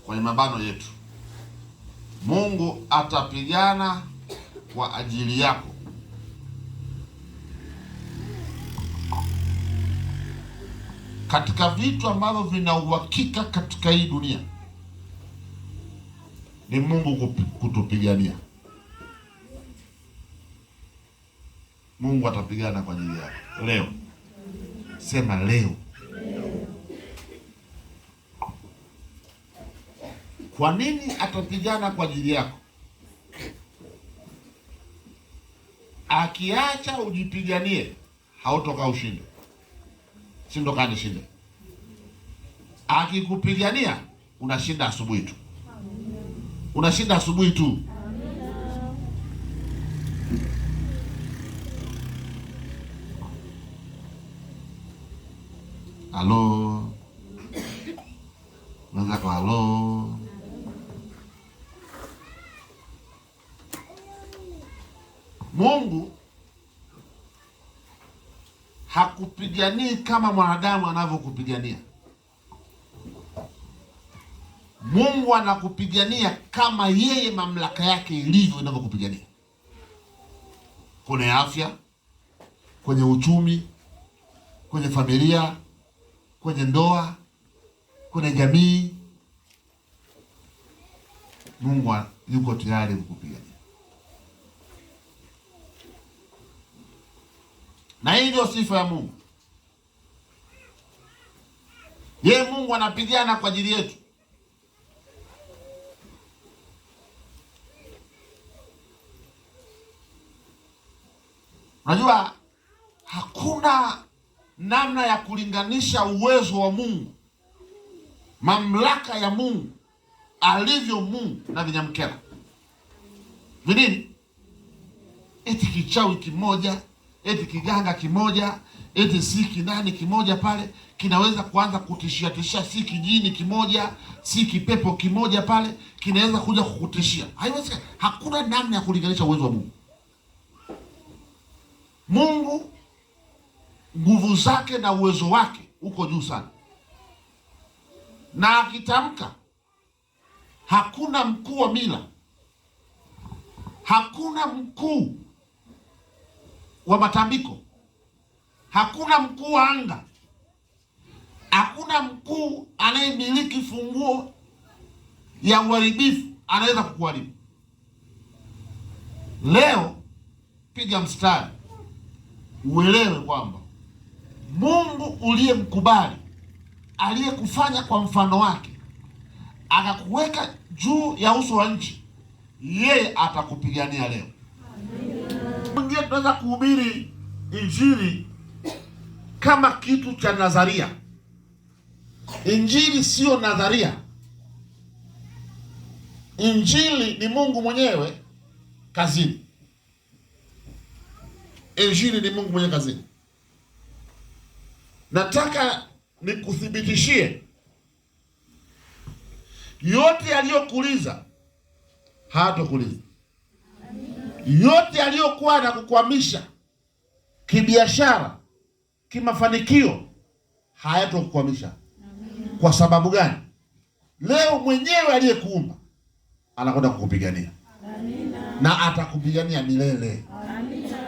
kwenye mabano yetu, Mungu atapigana kwa ajili yako. Katika vitu ambavyo vina uhakika katika hii dunia ni Mungu kutupigania. Mungu atapigana kwa ajili yako leo. Sema leo. Kwa nini atapigana kwa ajili yako? Akiacha ujipiganie, hautoka ushinde. Si ndo kani shinde. Akikupigania, unashinda asubuhi tu. Unashinda asubuhi tu. Halo. Naanza kwa halo. Mungu hakupiganii kama mwanadamu anavyokupigania. Mungu anakupigania kama yeye mamlaka yake ilivyo inavyokupigania. Kwenye afya, kwenye uchumi, kwenye familia, kwenye ndoa, kwenye jamii, Mungu yuko tayari kukupigania. Na hii ndio sifa ya Mungu. Yeye Mungu anapigana kwa ajili yetu. Unajua hakuna namna ya kulinganisha uwezo wa Mungu, mamlaka ya Mungu, alivyo Mungu na vinyamkela. Vinini? Eti kichawi kimoja, eti kiganga kimoja, eti si kinani kimoja pale kinaweza kuanza kutishia, si kijini kimoja, si kipepo kimoja pale kinaweza kuja kukutishia. Haiwezekani. Hakuna namna ya kulinganisha uwezo wa Mungu. Mungu nguvu zake na uwezo wake uko juu sana. Na akitamka, hakuna mkuu wa mila, hakuna mkuu wa matambiko, hakuna mkuu wa anga, hakuna mkuu anayemiliki funguo ya uharibifu anaweza kukuharibu. Leo piga mstari uelewe kwamba Mungu uliyemkubali, aliyekufanya kwa mfano wake, akakuweka juu ya uso wa nchi, yeye atakupigania leo. Mwingine tunaweza kuhubiri injili kama kitu cha nadharia. Injili sio nadharia. Injili ni Mungu mwenyewe kazini. Injili ni Mungu mwenyewe kazini. Nataka nikuthibitishie, yote aliyokuuliza hatakuuliza. Yote aliyokuwa na kukwamisha kibiashara, kimafanikio, hayatokukwamisha. Kwa sababu gani? Leo mwenyewe aliyekuumba anakwenda kukupigania. Amina. Na atakupigania milele. Amina.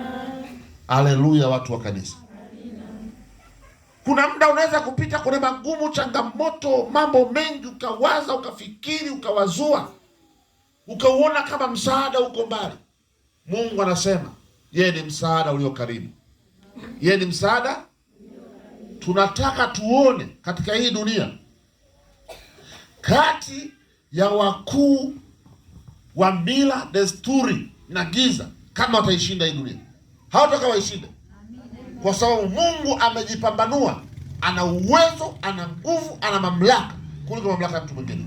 Haleluya, watu wa kanisa. Amina. Kuna muda unaweza kupita kwenye magumu, changamoto, mambo mengi, ukawaza, ukafikiri, ukawazua, ukauona kama msaada uko mbali. Mungu anasema yeye ni msaada ulio karibu. Yeye ni msaada. Tunataka tuone katika hii dunia, kati ya wakuu wa mila, desturi na giza, kama wataishinda hii dunia. Hawataka waishinde, kwa sababu Mungu amejipambanua. Ana uwezo, ana nguvu, ana mamlaka kuliko mamlaka ya mtu mwingine.